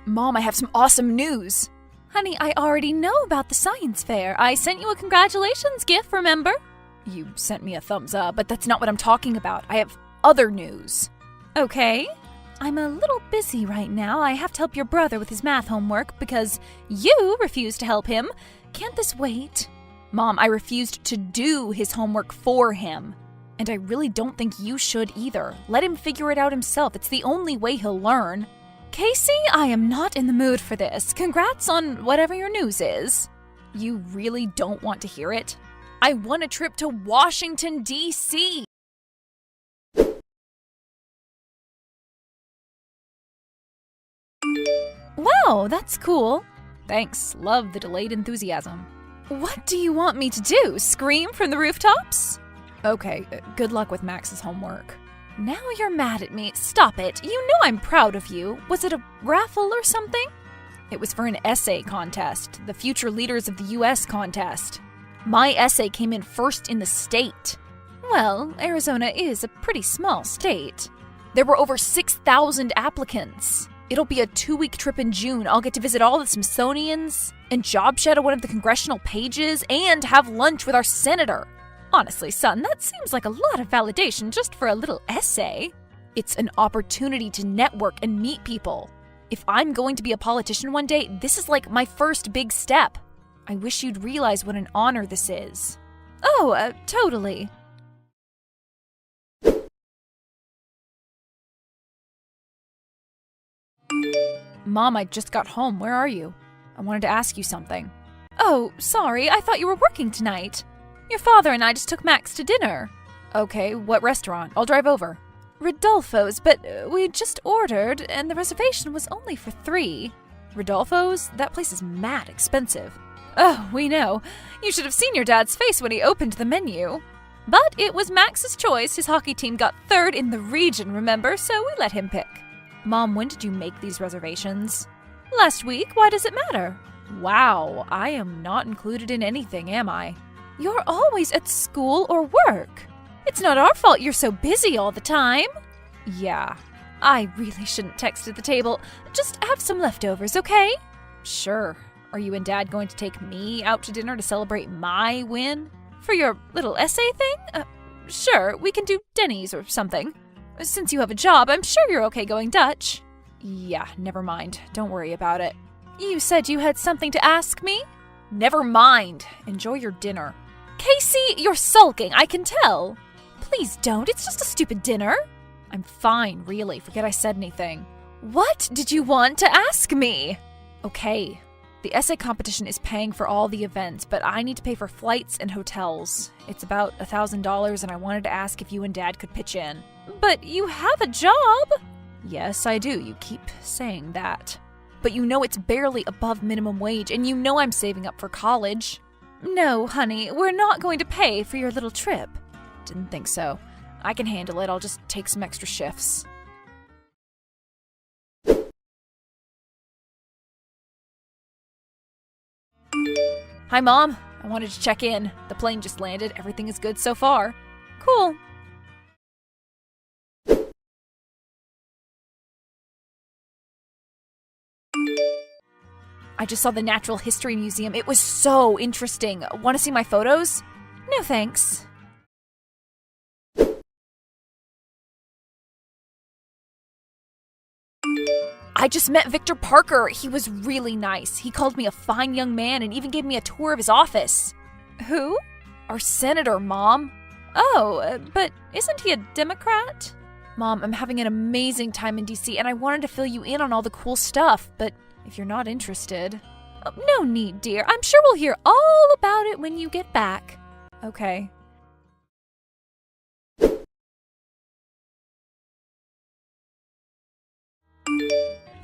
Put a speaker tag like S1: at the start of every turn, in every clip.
S1: Mom, I have some awesome news.
S2: Honey, I already know about the science fair. I sent you a congratulations gift, remember?
S1: You sent me a thumbs up, but that's not what I'm talking about. I have other news.
S2: Okay. I'm a little busy right now. I have to help your brother with his math homework because you refused to help him. Can't this wait?
S1: Mom, I refused to do his homework for him. And I really don't think you should either. Let him figure it out himself. It's the only way he'll learn.
S2: Casey, I am not in the mood for this. Congrats on whatever your news is.
S1: You really don't want to hear it? I won a trip to Washington, D.C.
S2: Wow, that's cool.
S1: Thanks. Love the delayed enthusiasm.
S2: What do you want me to do? Scream from the rooftops?
S1: Okay, good luck with Max's homework.
S2: Now you're mad at me. Stop it. You know I'm proud of you. Was it a raffle or something?
S1: It was for an essay contest, the Future Leaders of the U.S. contest. My essay came in first in the state.
S2: Well, Arizona is a pretty small state.
S1: There were over 6,000 applicants. It'll be a 2-week trip in June. I'll get to visit all the Smithsonians and job shadow one of the congressional pages and have lunch with our senator.
S2: Honestly, son, that seems like a lot of validation just for a little essay.
S1: It's an opportunity to network and meet people. If I'm going to be a politician one day, this is like my first big step. I wish you'd realize what an honor this is.
S2: Oh, totally.
S1: Mom, I just got home. Where are you? I wanted to ask you something.
S2: Oh, sorry. I thought you were working tonight. Your father and I just took Max to dinner.
S1: Okay, what restaurant? I'll drive over.
S2: Rodolfo's, but we just ordered, and the reservation was only for 3.
S1: Rodolfo's? That place is mad expensive.
S2: Oh, we know. You should have seen your dad's face when he opened the menu. But it was Max's choice. His hockey team got 3rd in the region, remember? So we let him pick.
S1: Mom, when did you make these reservations?
S2: Last week. Why does it matter?
S1: Wow, I am not included in anything, am I?
S2: You're always at school or work. It's not our fault you're so busy all the time.
S1: Yeah.
S2: I really shouldn't text at the table. Just have some leftovers, okay?
S1: Sure. Are you and Dad going to take me out to dinner to celebrate my win?
S2: For your little essay thing? Sure, we can do Denny's or something. Since you have a job, I'm sure you're okay going Dutch.
S1: Yeah, never mind. Don't worry about it.
S2: You said you had something to ask me?
S1: Never mind. Enjoy your dinner.
S2: Casey, you're sulking, I can tell. Please don't, it's just a stupid dinner.
S1: I'm fine, really. Forget I said anything.
S2: What did you want to ask me?
S1: Okay. The essay competition is paying for all the events, but I need to pay for flights and hotels. It's about $1,000, and I wanted to ask if you and Dad could pitch in.
S2: But you have a job.
S1: Yes, I do. You keep saying that. But you know it's barely above minimum wage, and you know I'm saving up for college.
S2: No, honey, we're not going to pay for your little trip.
S1: Didn't think so. I can handle it. I'll just take some extra shifts. Hi, Mom. I wanted to check in. The plane just landed. Everything is good so far.
S2: Cool.
S1: I just saw the Natural History Museum. It was so interesting. Want to see my photos?
S2: No, thanks.
S1: I just met Victor Parker. He was really nice. He called me a fine young man and even gave me a tour of his office.
S2: Who?
S1: Our senator, Mom.
S2: Oh, but isn't he a Democrat?
S1: Mom, I'm having an amazing time in D.C. and I wanted to fill you in on all the cool stuff, but if you're not interested...
S2: Oh, no need, dear. I'm sure we'll hear all about it when you get back.
S1: Okay.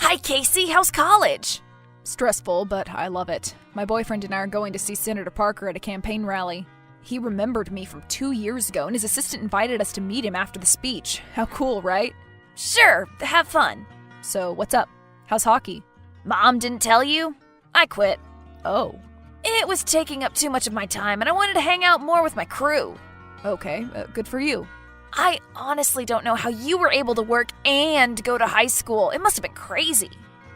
S3: Hi, Casey. How's college?
S1: Stressful, but I love it. My boyfriend and I are going to see Senator Parker at a campaign rally. He remembered me from 2 years ago, and his assistant invited us to meet him after the speech. How cool, right?
S3: Sure. Have fun.
S1: So, what's up? How's hockey?
S3: Mom didn't tell you? I quit.
S1: Oh.
S3: It was taking up too much of my time, and I wanted to hang out more with my crew.
S1: Okay, good for you.
S3: I honestly don't know how you were able to work and go to high school. It must have been crazy.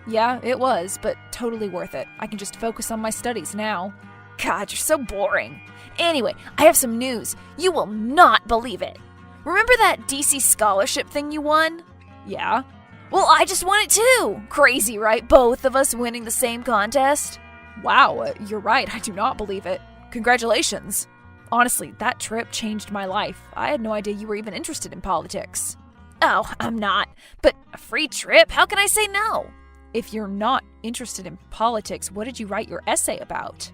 S1: Yeah, it was, but totally worth it. I can just focus on my studies now.
S3: God, you're so boring. Anyway, I have some news. You will not believe it. Remember that DC scholarship thing you won?
S1: Yeah?
S3: Well, I just won it too. Crazy, right? Both of us winning the same contest.
S1: Wow, you're right. I do not believe it. Congratulations. Honestly, that trip changed my life. I had no idea you were even interested in politics.
S3: Oh, I'm not. But a free trip? How can I say no?
S1: If you're not interested in politics, what did you write your essay about?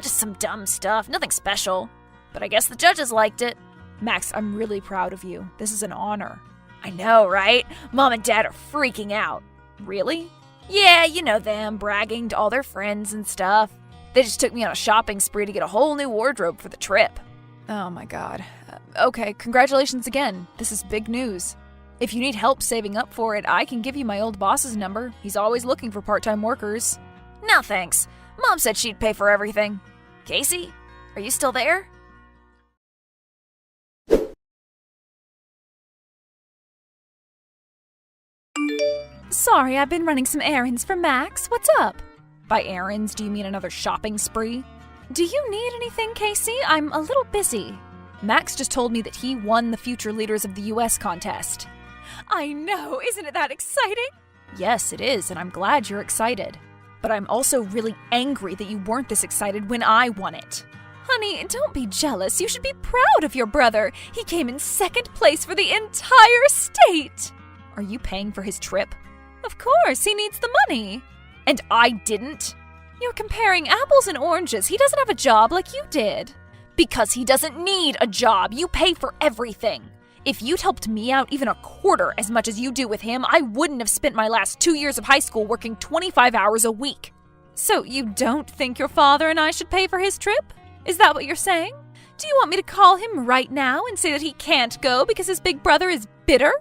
S3: Just some dumb stuff. Nothing special. But I guess the judges liked it.
S1: Max, I'm really proud of you. This is an honor.
S3: I know, right? Mom and Dad are freaking out.
S1: Really?
S3: Yeah, you know them, bragging to all their friends and stuff. They just took me on a shopping spree to get a whole new wardrobe for the trip.
S1: Oh my god. Okay, congratulations again. This is big news. If you need help saving up for it, I can give you my old boss's number. He's always looking for part-time workers.
S3: No thanks. Mom said she'd pay for everything. Casey, are you still there?
S2: Sorry, I've been running some errands for Max. What's up?
S1: By errands, do you mean another shopping spree?
S2: Do you need anything, Casey? I'm a little busy.
S1: Max just told me that he won the Future Leaders of the U.S. contest.
S2: I know, isn't it that exciting?
S1: Yes, it is, and I'm glad you're excited. But I'm also really angry that you weren't this excited when I won it.
S2: Honey, don't be jealous. You should be proud of your brother. He came in second place for the entire state.
S1: Are you paying for his trip?
S2: Of course, he needs the money.
S1: And I didn't?
S2: You're comparing apples and oranges. He doesn't have a job like you did.
S1: Because he doesn't need a job. You pay for everything. If you'd helped me out even a quarter as much as you do with him, I wouldn't have spent my last 2 years of high school working 25 hours a week.
S2: So you don't think your father and I should pay for his trip? Is that what you're saying? Do you want me to call him right now and say that he can't go because his big brother is bitter?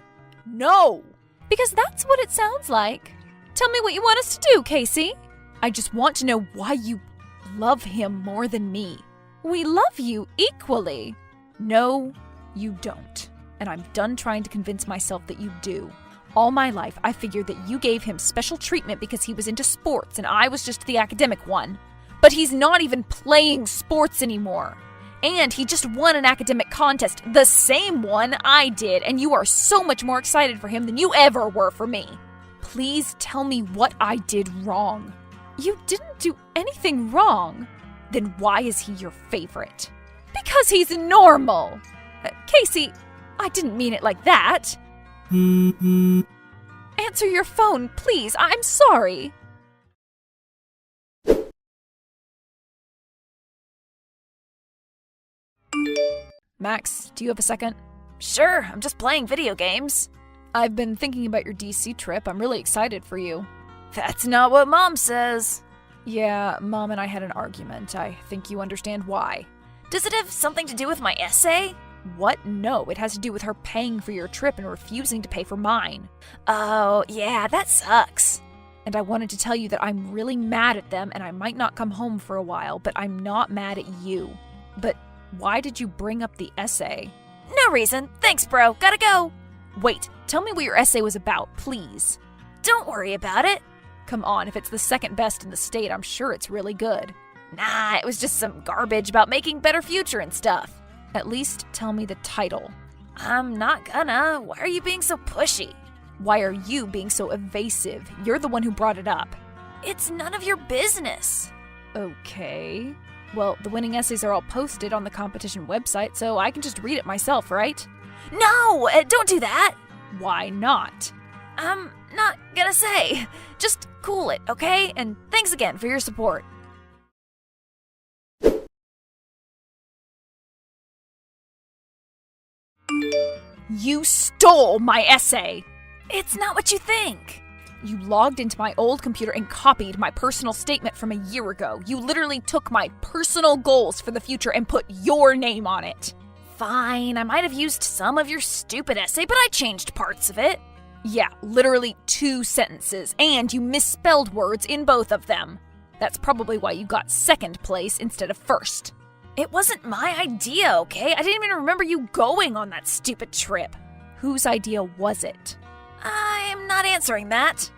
S1: No!
S2: Because that's what it sounds like. Tell me what you want us to do, Casey.
S1: I just want to know why you love him more than me.
S2: We love you equally.
S1: No, you don't. And I'm done trying to convince myself that you do. All my life, I figured that you gave him special treatment because he was into sports and I was just the academic one. But he's not even playing sports anymore. And he just won an academic contest, the same one I did, and you are so much more excited for him than you ever were for me. Please tell me what I did wrong.
S2: You didn't do anything wrong.
S1: Then why is he your favorite?
S2: Because he's normal. Casey, I didn't mean it like that. Answer your phone, please. I'm sorry.
S1: Max, do you have a second?
S3: Sure, I'm just playing video games.
S1: I've been thinking about your DC trip. I'm really excited for you.
S3: That's not what Mom says.
S1: Yeah, Mom and I had an argument. I think you understand why.
S3: Does it have something to do with my essay?
S1: What? No, it has to do with her paying for your trip and refusing to pay for mine.
S3: Oh, yeah, that sucks.
S1: And I wanted to tell you that I'm really mad at them and I might not come home for a while, but I'm not mad at you. But why did you bring up the essay?
S3: No reason. Thanks, bro. Gotta go.
S1: Wait, tell me what your essay was about, please.
S3: Don't worry about it.
S1: Come on, if it's the second best in the state, I'm sure it's really good.
S3: Nah, it was just some garbage about making better future and stuff.
S1: At least tell me the title.
S3: I'm not gonna. Why are you being so pushy?
S1: Why are you being so evasive? You're the one who brought it up.
S3: It's none of your business.
S1: Okay. Well, the winning essays are all posted on the competition website, so I can just read it myself, right?
S3: No, don't do that.
S1: Why not?
S3: I'm not gonna say. Just cool it, okay? And thanks again for your support.
S1: You stole my essay!
S3: It's not what you think.
S1: You logged into my old computer and copied my personal statement from a year ago. You literally took my personal goals for the future and put your name on it.
S3: Fine, I might have used some of your stupid essay, but I changed parts of it.
S1: Yeah, literally 2 sentences, and you misspelled words in both of them. That's probably why you got second place instead of first.
S3: It wasn't my idea, okay? I didn't even remember you going on that stupid trip.
S1: Whose idea was it?
S3: I'm not answering that.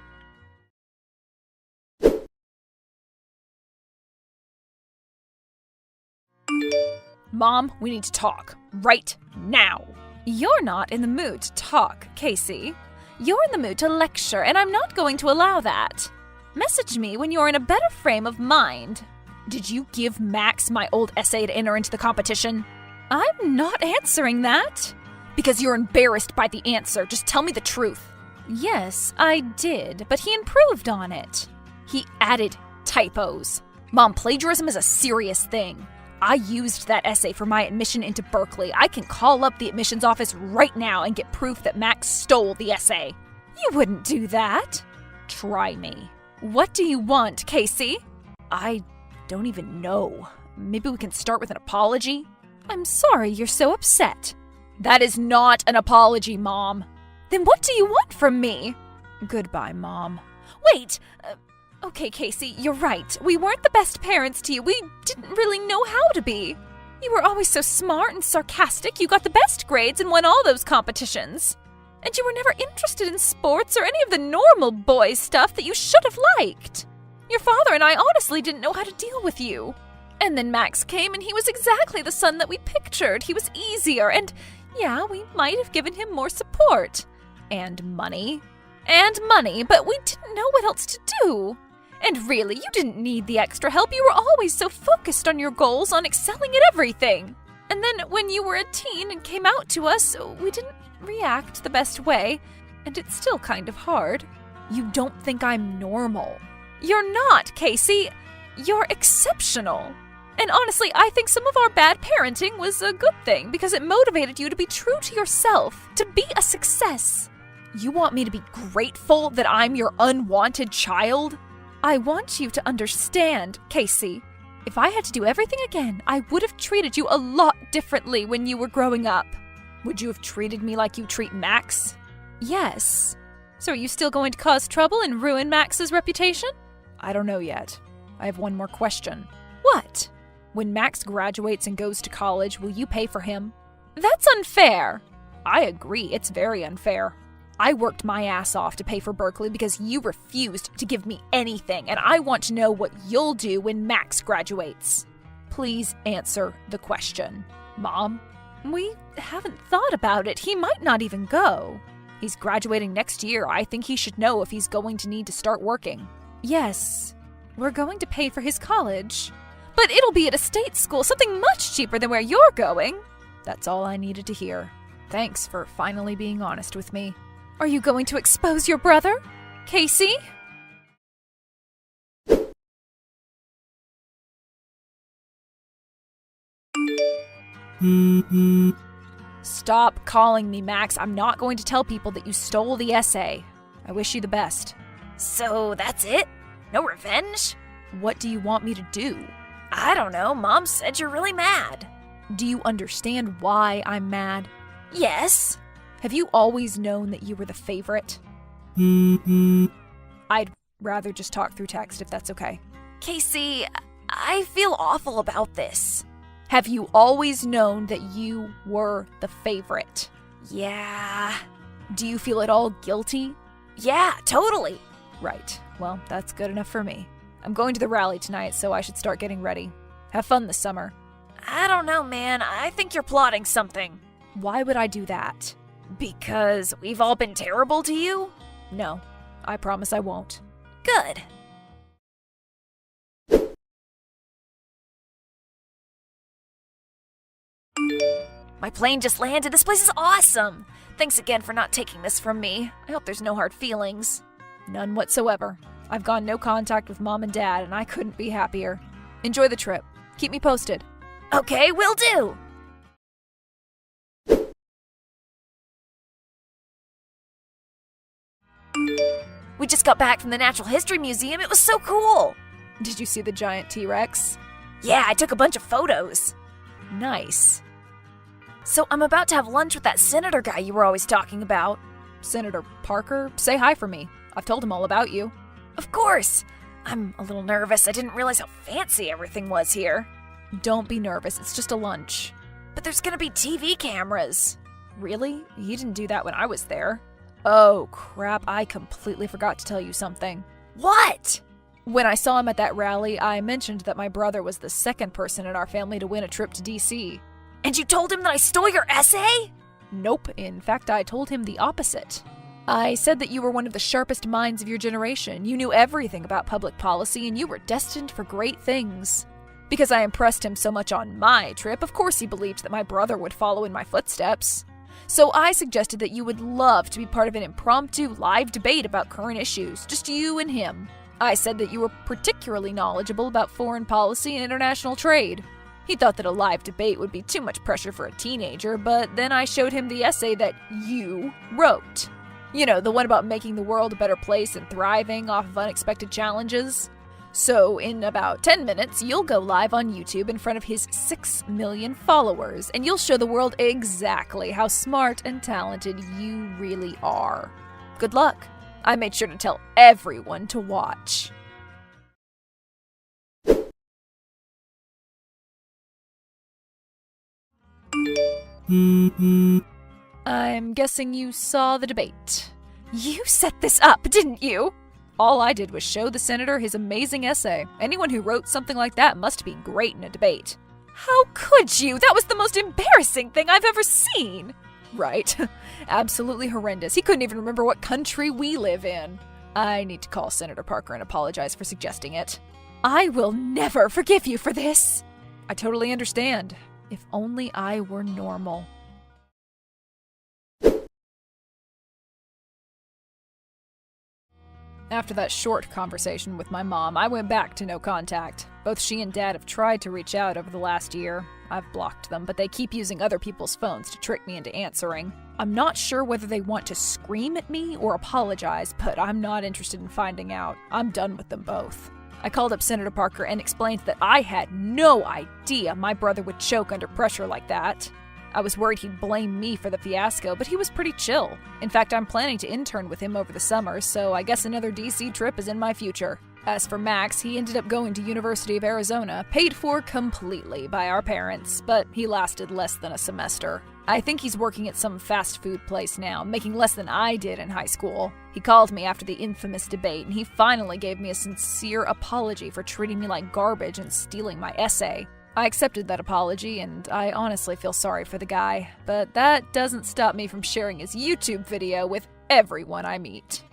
S1: Mom, we need to talk. Right now.
S2: You're not in the mood to talk, Casey. You're in the mood to lecture, and I'm not going to allow that. Message me when you're in a better frame of mind.
S1: Did you give Max my old essay to enter into the competition?
S2: I'm not answering that.
S1: Because you're embarrassed by the answer. Just tell me the truth.
S2: Yes, I did, but he improved on it.
S1: He added typos. Mom, plagiarism is a serious thing. I used that essay for my admission into Berkeley. I can call up the admissions office right now and get proof that Max stole the essay.
S2: You wouldn't do that.
S1: Try me.
S2: What do you want, Casey?
S1: I don't even know. Maybe we can start with an apology?
S2: I'm sorry you're so upset.
S1: That is not an apology, Mom.
S2: Then what do you want from me?
S1: Goodbye, Mom.
S2: Wait! Okay, Casey, you're right. We weren't the best parents to you. We didn't really know how to be. You were always so smart and sarcastic. You got the best grades and won all those competitions. And you were never interested in sports or any of the normal boy stuff that you should have liked. Your father and I honestly didn't know how to deal with you. And then Max came and he was exactly the son that we pictured. He was easier and, yeah, we might have given him more support.
S1: And money.
S2: But we didn't know what else to do. And really, you didn't need the extra help. You were always so focused on your goals, on excelling at everything. And then when you were a teen and came out to us, we didn't react the best way. And it's still kind of hard.
S1: You don't think I'm normal.
S2: You're not, Casey. You're exceptional. And honestly, I think some of our bad parenting was a good thing because it motivated you to be true to yourself, to be a success.
S1: You want me to be grateful that I'm your unwanted child?
S2: I want you to understand, Casey. If I had to do everything again, I would have treated you a lot differently when you were growing up.
S1: Would you have treated me like you treat Max?
S2: Yes. So are you still going to cause trouble and ruin Max's reputation?
S1: I don't know yet. I have one more question.
S2: What?
S1: When Max graduates and goes to college, will you pay for him?
S2: That's unfair.
S1: I agree, it's very unfair. I worked my ass off to pay for Berkeley because you refused to give me anything, and I want to know what you'll do when Max graduates. Please answer the question. Mom?
S2: We haven't thought about it. He might not even go.
S1: He's graduating next year. I think he should know if he's going to need to start working.
S2: Yes, we're going to pay for his college. But it'll be at a state school, something much cheaper than where you're going.
S1: That's all I needed to hear. Thanks for finally being honest with me.
S2: Are you going to expose your brother, Casey?
S1: Stop calling me, Max. I'm not going to tell people that you stole the essay. I wish you the best.
S3: So that's it? No revenge?
S1: What do you want me to do?
S3: I don't know. Mom said you're really mad.
S1: Do you understand why I'm mad?
S3: Yes.
S1: Have you always known that you were the favorite? I'd rather just talk through text if that's okay.
S3: Casey, I feel awful about this.
S1: Have you always known that you were the favorite?
S3: Yeah.
S1: Do you feel at all guilty?
S3: Yeah, totally.
S1: Right. Well, that's good enough for me. I'm going to the rally tonight, so I should start getting ready. Have fun this summer.
S3: I don't know, man. I think you're plotting something.
S1: Why would I do that?
S3: Because we've all been terrible to you?
S1: No, I promise I won't.
S3: Good. My plane just landed. This place is awesome. Thanks again for not taking this from me. I hope there's no hard feelings.
S1: None whatsoever. I've gone no contact with Mom and Dad, and I couldn't be happier. Enjoy the trip. Keep me posted.
S3: Okay, will do. We just got back from the Natural History Museum. It was so cool.
S1: Did you see the giant T-Rex?
S3: Yeah, I took a bunch of photos.
S1: Nice.
S3: So I'm about to have lunch with that senator guy you were always talking about.
S1: Senator Parker, say hi for me. I've told him all about you.
S3: Of course. I'm a little nervous. I didn't realize how fancy everything was here.
S1: Don't be nervous. It's just a lunch.
S3: But there's gonna be TV cameras.
S1: Really? He didn't do that when I was there. Oh, crap. I completely forgot to tell you something.
S3: What?
S1: When I saw him at that rally, I mentioned that my brother was the second person in our family to win a trip to DC.
S3: And you told him that I stole your essay?
S1: Nope, in fact, I told him the opposite. I said that you were one of the sharpest minds of your generation. You knew everything about public policy, and you were destined for great things. Because I impressed him so much on my trip, of course he believed that my brother would follow in my footsteps. So I suggested that you would love to be part of an impromptu live debate about current issues, just you and him. I said that you were particularly knowledgeable about foreign policy and international trade. He thought that a live debate would be too much pressure for a teenager, but then I showed him the essay that you wrote. You know, the one about making the world a better place and thriving off of unexpected challenges. So, in about 10 minutes, you'll go live on YouTube in front of his 6 million followers, and you'll show the world exactly how smart and talented you really are. Good luck. I made sure to tell everyone to watch. I'm guessing you saw the debate.
S2: You set this up, didn't you?
S1: All I did was show the senator his amazing essay. Anyone who wrote something like that must be great in a debate.
S2: How could you? That was the most embarrassing thing I've ever seen.
S1: Right. Absolutely horrendous. He couldn't even remember what country we live in. I need to call Senator Parker and apologize for suggesting it.
S2: I will never forgive you for this.
S1: I totally understand. If only I were normal. After that short conversation with my mom, I went back to no contact. Both she and Dad have tried to reach out over the last year. I've blocked them, but they keep using other people's phones to trick me into answering. I'm not sure whether they want to scream at me or apologize, but I'm not interested in finding out. I'm done with them both. I called up Senator Parker and explained that I had no idea my brother would choke under pressure like that. I was worried he'd blame me for the fiasco, but he was pretty chill. In fact, I'm planning to intern with him over the summer, so I guess another DC trip is in my future. As for Max, he ended up going to University of Arizona, paid for completely by our parents, but he lasted less than a semester. I think he's working at some fast food place now, making less than I did in high school. He called me after the infamous debate, and he finally gave me a sincere apology for treating me like garbage and stealing my essay. I accepted that apology, and I honestly feel sorry for the guy, but that doesn't stop me from sharing his YouTube video with everyone I meet.